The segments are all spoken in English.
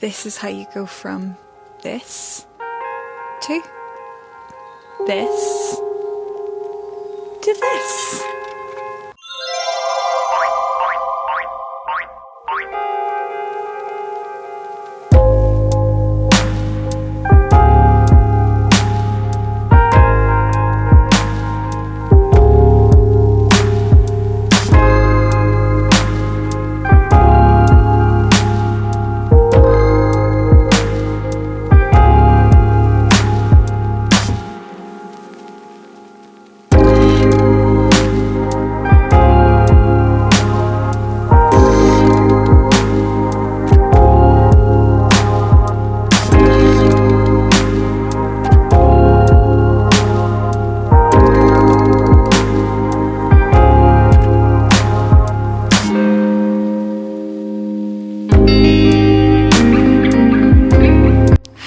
This is how you go from this to this to this.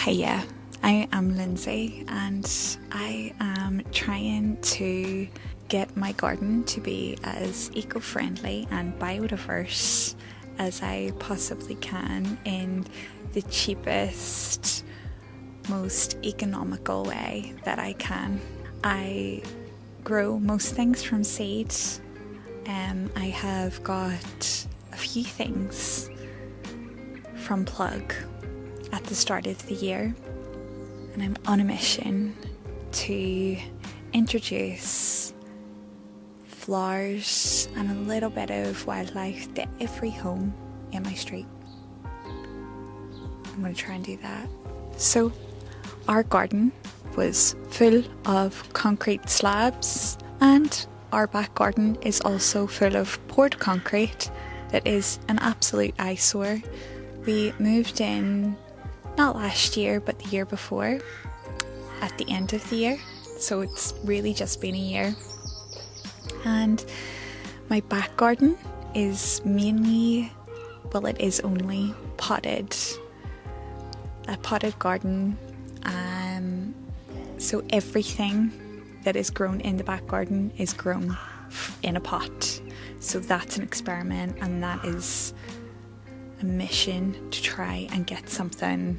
Hiya, I am Lindsay and I am trying to get my garden to be as eco-friendly and biodiverse as I possibly can in the cheapest, most economical way that I can. I grow most things from seed. I have got a few things from plug at the start of the year, and I'm on a mission to introduce flowers and a little bit of wildlife to every home in my street. I'm going to try and do that. So our garden was full of concrete slabs, and our back garden is also full of poured concrete that is an absolute eyesore. We moved in not last year, but the year before, at the end of the year. So it's really just been a year. And my back garden is mainly, well, it is only potted. A potted garden. So everything that is grown in the back garden is grown in a pot. So that's an experiment, and that is a mission to try and get something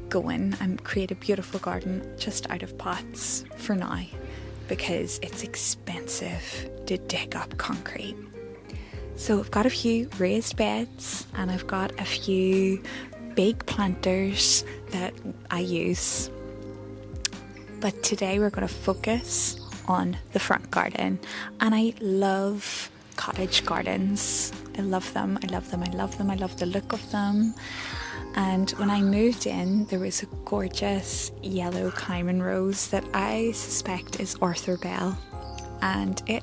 going and create a beautiful garden just out of pots for now, because it's expensive to dig up concrete. So I've got a few raised beds and I've got a few big planters that I use, but today we're going to focus on the front garden. And I love cottage gardens. I love them, I love them, I love them, I love the look of them. And when I moved in, there was a gorgeous yellow climbing rose that I suspect is Arthur Bell, and it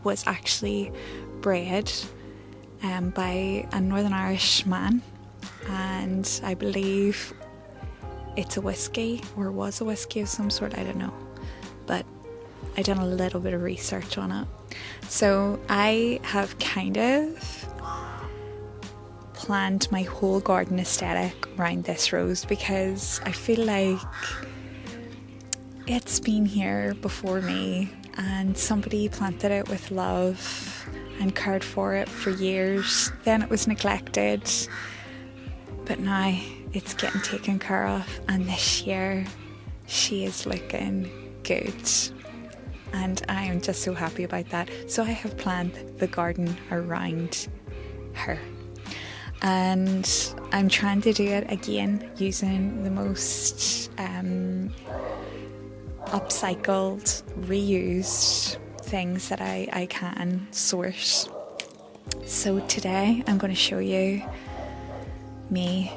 was actually bred by a Northern Irish man, and I believe it's a whiskey, or was a whiskey of some sort, I don't know, but I done a little bit of research on it. So I have kind of planned my whole garden aesthetic around this rose, because I feel like it's been here before me and somebody planted it with love and cared for it for years. Then it was neglected, but now it's getting taken care of, and this year she is looking good. And I am just so happy about that. So I have planned the garden around her. And I'm trying to do it again using the most upcycled, reused things that I can source. So today I'm going to show you me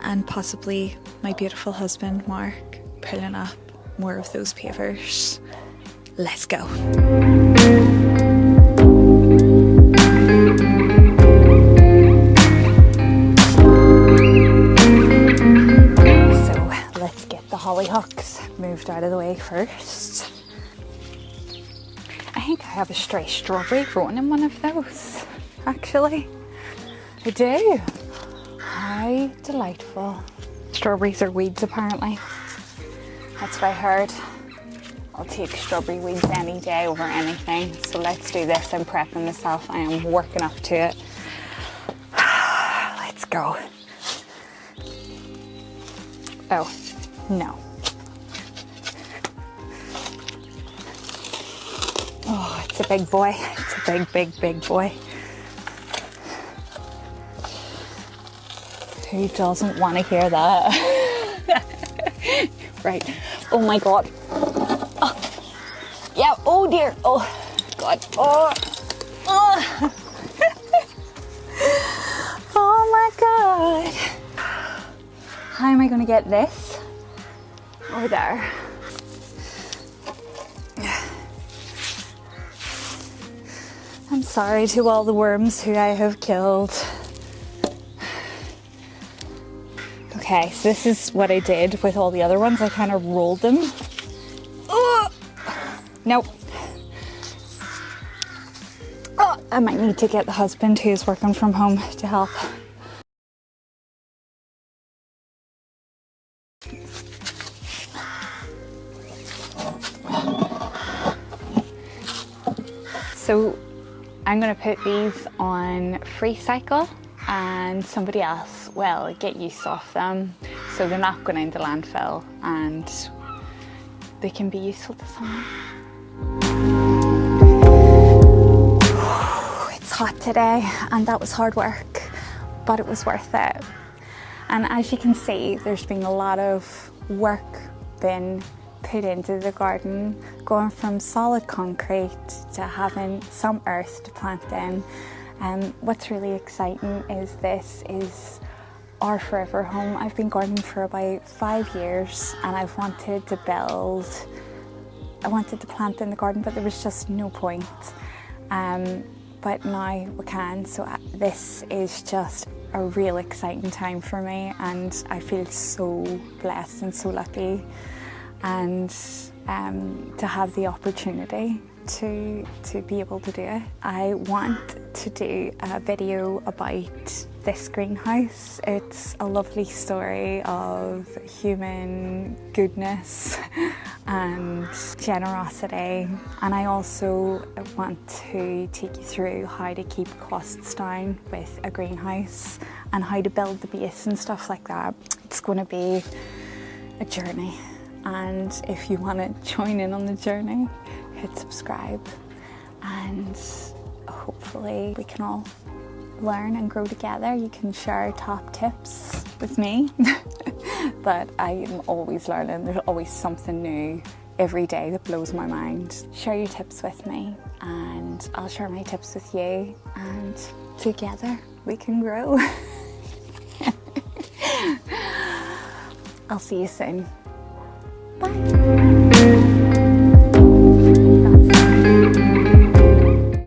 and possibly my beautiful husband Mark pulling up more of those pavers. Let's go. So let's get the hollyhocks moved out of the way first. I think I have a stray strawberry growing in one of those, actually. I do. How delightful. Strawberries are weeds, apparently. That's what I heard. I'll take strawberry weeds any day over anything. So let's do this. I'm prepping myself. I am working up to it. Let's go. Oh, no. Oh, it's a big boy. It's a big, big, big boy. Who doesn't want to hear that? Right. Oh my God. Oh. Yeah. Oh dear. Oh God. Oh. Oh. Oh my God. How am I going to get this over there? I'm sorry to all the worms who I have killed. Okay, so this is what I did with all the other ones. I kind of rolled them. Oh, nope. Oh, I might need to get the husband who's working from home to help. So I'm going to put these on free cycle and somebody else will get use of them, so they're not going into landfill and they can be useful to someone. It's hot today and that was hard work, but it was worth it. And as you can see, there's been a lot of work been put into the garden, going from solid concrete to having some earth to plant in. And what's really exciting is this is our forever home. I've been gardening for about 5 years and I've wanted to build, I wanted to plant in the garden, but there was just no point. But now we can, so this is just a real exciting time for me and I feel so blessed and so lucky, and to have the opportunity to be able to do it. I want to do a video about this greenhouse. It's a lovely story of human goodness and generosity, and I also want to take you through how to keep costs down with a greenhouse and how to build the base and stuff like that. It's going to be a journey, and if you want to join in on the journey, hit subscribe and hopefully we can all learn and grow together. You can share top tips with me, but I am always learning. There's always something new every day that blows my mind. Share your tips with me and I'll share my tips with you, and together we can grow. I'll see you soon. Bye.